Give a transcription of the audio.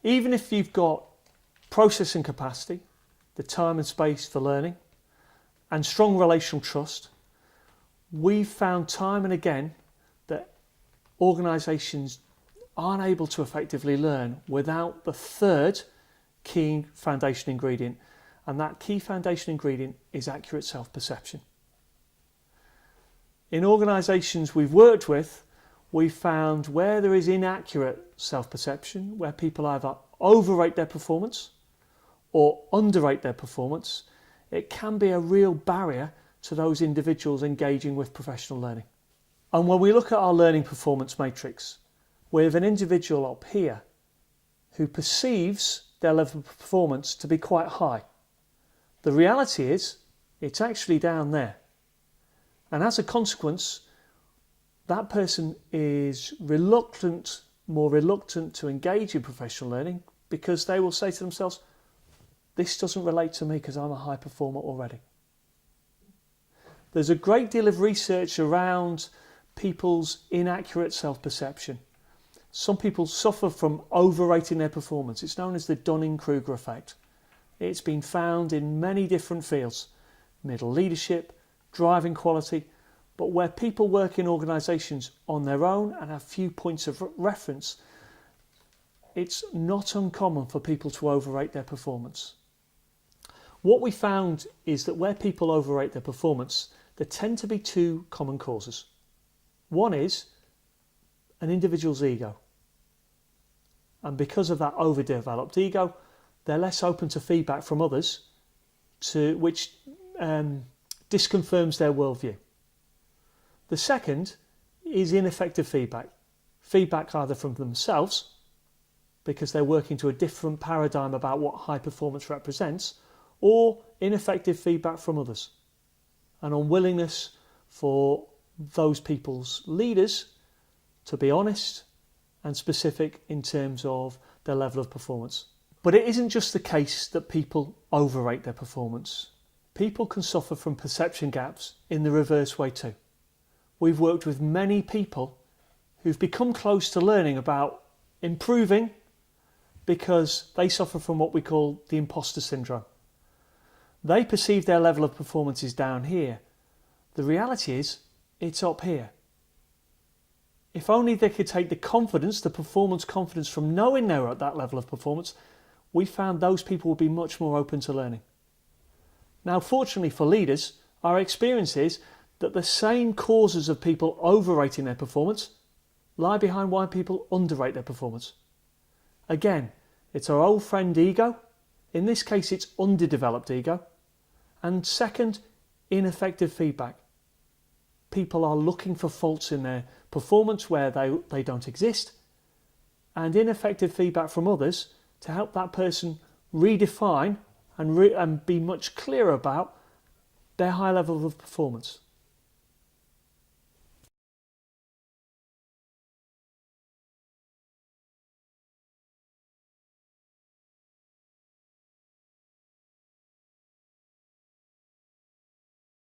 Even if you've got processing capacity, the time and space for learning, and strong relational trust, we've found time and again that organisations aren't able to effectively learn without the third key foundation ingredient, and that key foundation ingredient is accurate self-perception. In organisations we've worked with, we've found where there is inaccurate self-perception, where people either overrate their performance or underrate their performance, it can be a real barrier to those individuals engaging with professional learning. And when we look at our learning performance matrix, we have an individual up here who perceives their level of performance to be quite high. The reality is, it's actually down there. And as a consequence, that person is more reluctant to engage in professional learning because they will say to themselves, this doesn't relate to me because I'm a high performer already. There's a great deal of research around people's inaccurate self-perception. Some people suffer from overrating their performance. It's known as the Dunning-Kruger effect. It's been found in many different fields, middle leadership, driving quality, but where people work in organisations on their own and have few points of reference, it's not uncommon for people to overrate their performance. What we found is that where people overrate their performance, there tend to be two common causes. One is an individual's ego. And because of that overdeveloped ego, they're less open to feedback from others, which disconfirms their worldview. The second is ineffective feedback. Feedback either from themselves, because they're working to a different paradigm about what high performance represents, or ineffective feedback from others. An unwillingness for those people's leaders to be honest and specific in terms of their level of performance. But it isn't just the case that people overrate their performance. People can suffer from perception gaps in the reverse way too. We've worked with many people who've become close to learning about improving because they suffer from what we call the imposter syndrome. They perceive their level of performance is down here. The reality is, it's up here. If only they could take the confidence, the performance confidence from knowing they're at that level of performance, we found those people would be much more open to learning. Now, fortunately for leaders, our experience is that the same causes of people overrating their performance lie behind why people underrate their performance. Again, it's our old friend ego. In this case, it's underdeveloped ego. And second, ineffective feedback. People are looking for faults in their performance where they don't exist, and ineffective feedback from others to help that person redefine and be much clearer about their high level of performance.